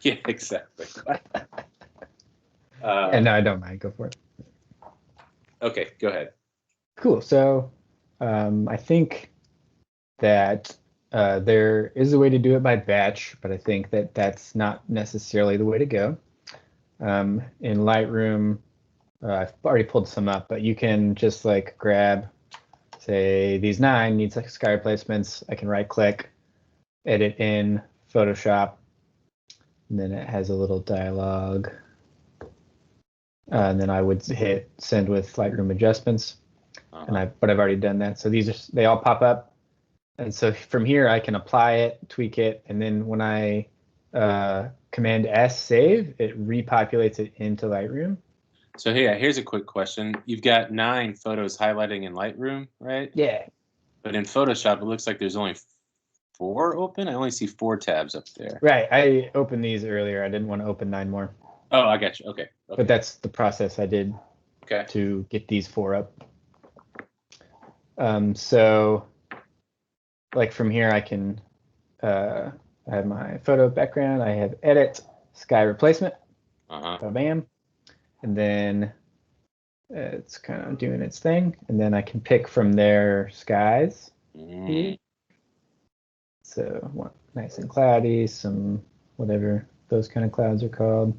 Yeah, exactly. Yeah, no, I don't mind. Go for it. Okay, go ahead. Cool. So I think that there is a way to do it by batch, but I think that that's not necessarily the way to go. In Lightroom, I've already pulled some up, but you can just like grab, say, these 9 needs like sky replacements. I can right click, edit in Photoshop, and then it has a little dialogue. And then I would hit send with Lightroom adjustments, but I've already done that. So they all pop up, and so from here I can apply it, tweak it, and then when I Command S save, it repopulates it into Lightroom. So yeah, here's a quick question. You've got 9 photos highlighting in Lightroom, right? Yeah. But in Photoshop, it looks like there's only 4 open. I only see 4 tabs up there. Right. I opened these earlier. I didn't want to open 9 more. Oh, I got you. Okay. But that's the process I did Okay. to get these 4 up. So like from here, I can I have my photo background. I have edit, sky replacement. Bam. And then it's kind of doing its thing. And then I can pick from there skies. So nice and cloudy, some whatever those kind of clouds are called.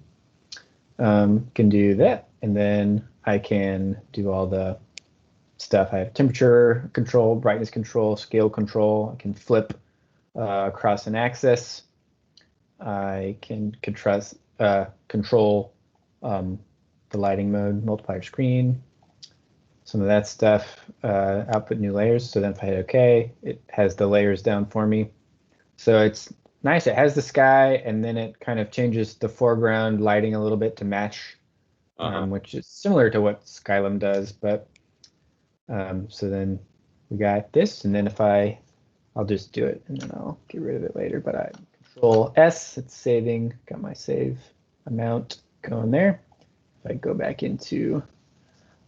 Can do that. And then I can do all the stuff. I have temperature control, brightness control, scale control. I can flip across an axis. I can control the lighting mode, multiplier screen, some of that stuff, output new layers. So then if I hit OK, it has the layers down for me. So it's nice. It has the sky, and then it kind of changes the foreground lighting a little bit to match, which is similar to what Skylum does. But so then we got this, and then if I'll just do it, and then I'll get rid of it later. But I Control S, it's saving. Got my save amount going there. If I go back into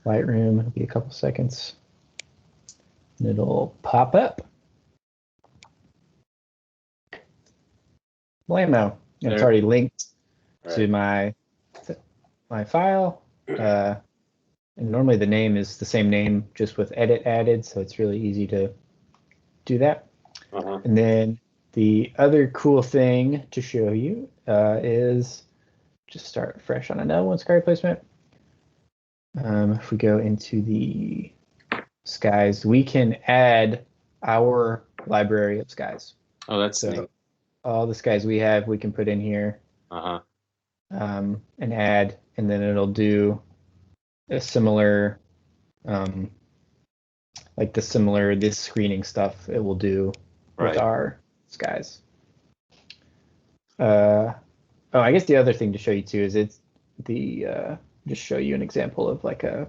Lightroom, it'll be a couple seconds, and it'll pop up. Blammo. And it's already linked to my file. And normally the name is the same name, just with edit added, so it's really easy to do that. And then the other cool thing to show you is just start fresh on another one, sky replacement. If we go into the skies, we can add our library of skies. Oh, that's neat. All the skies we have, we can put in here and add, and then it'll do a similar, like this screening stuff it will do with our skies. I guess the other thing to show you too is it's the just show you an example of like a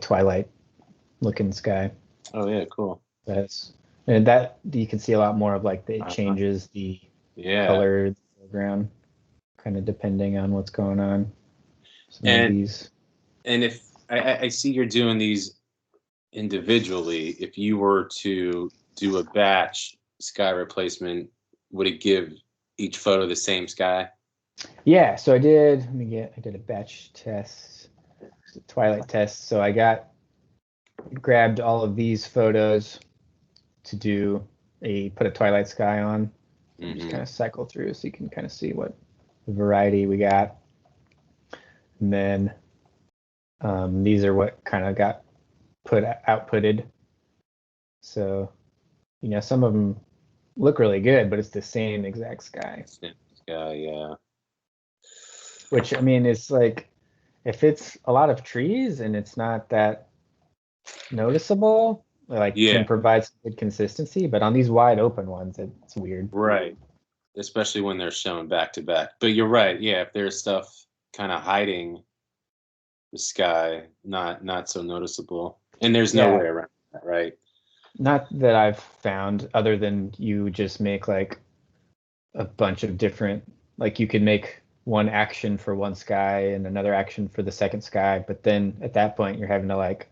twilight looking sky. Oh yeah, cool. And that you can see a lot more of like it changes the color of the foreground, kind of depending on what's going on. And if I see you're doing these individually, if you were to do a batch sky replacement, would it give each photo the same sky? Yeah, so I did a batch test, a twilight test. So I grabbed all of these photos to put a twilight sky on. Just kind of cycle through so you can kind of see what variety we got. And then these are what kind of got outputted. So, some of them look really good, but it's the same exact sky. Same sky, yeah. Which, I mean, it's like, if it's a lot of trees and it's not that noticeable, can provide some good consistency, but on these wide open ones, it's weird. Right. Especially when they're shown back to back. But you're right, yeah, if there's stuff kind of hiding the sky, not so noticeable. And there's no way around that, right? Not that I've found, other than you just make like a bunch of different, like you could make one action for one sky and another action for the second sky, but then at that point you're having to like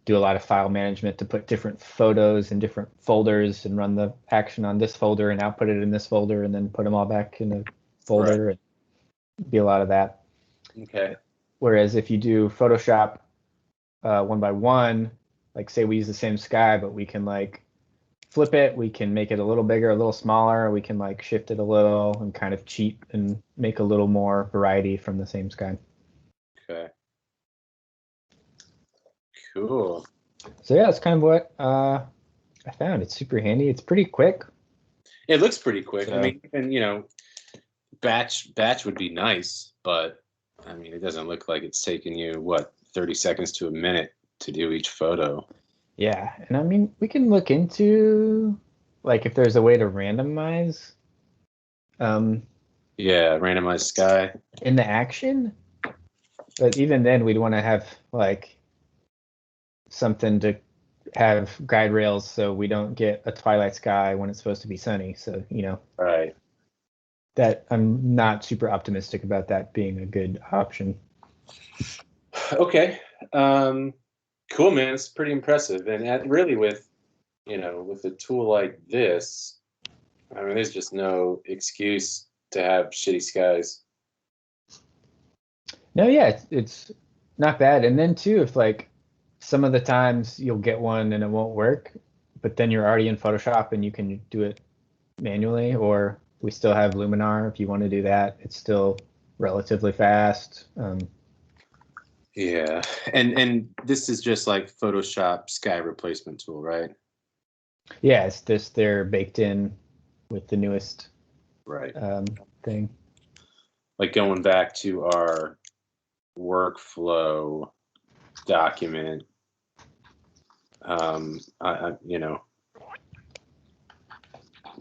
do a lot of file management to put different photos in different folders and run the action on this folder and output it in this folder and then put them all back in a folder. Right. And be a lot of that. Okay. Whereas if you do Photoshop one by one, like say we use the same sky, but we can like flip it, we can make it a little bigger, a little smaller, we can like shift it a little and kind of cheat and make a little more variety from the same sky. Okay. Cool. So yeah, that's kind of what I found. It's super handy. It's pretty quick. It looks pretty quick. So, I mean, and you know, batch would be nice, but I mean, it doesn't look like it's taking you what 30 seconds to a minute to do each photo. Yeah, and I mean, we can look into like if there's a way to randomize. Yeah, randomized sky in the action, but even then, we'd want to have like something to have guide rails so we don't get a twilight sky when it's supposed to be sunny. So you know, right. That I'm not super optimistic about that being a good option. Okay. Cool, man. It's pretty impressive. And really with a tool like this, I mean, there's just no excuse to have shitty skies. No, yeah, it's not bad. And then too, if like some of the times you'll get one and it won't work, but then you're already in Photoshop and you can do it manually, or we still have Luminar if you want to do that. It's still relatively fast. Yeah, and this is just like Photoshop sky replacement tool, right? Yeah, it's this. They're baked in with the newest thing. Like going back to our workflow document,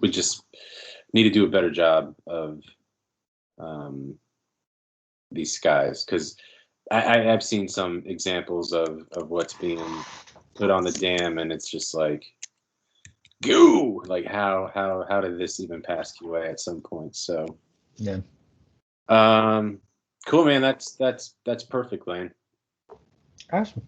we just need to do a better job of these skies, because I've seen some examples of what's being put on the dam, and it's just like goo. Like how did this even pass QA at some point? So yeah. Cool, man. That's perfect, Lane. Awesome.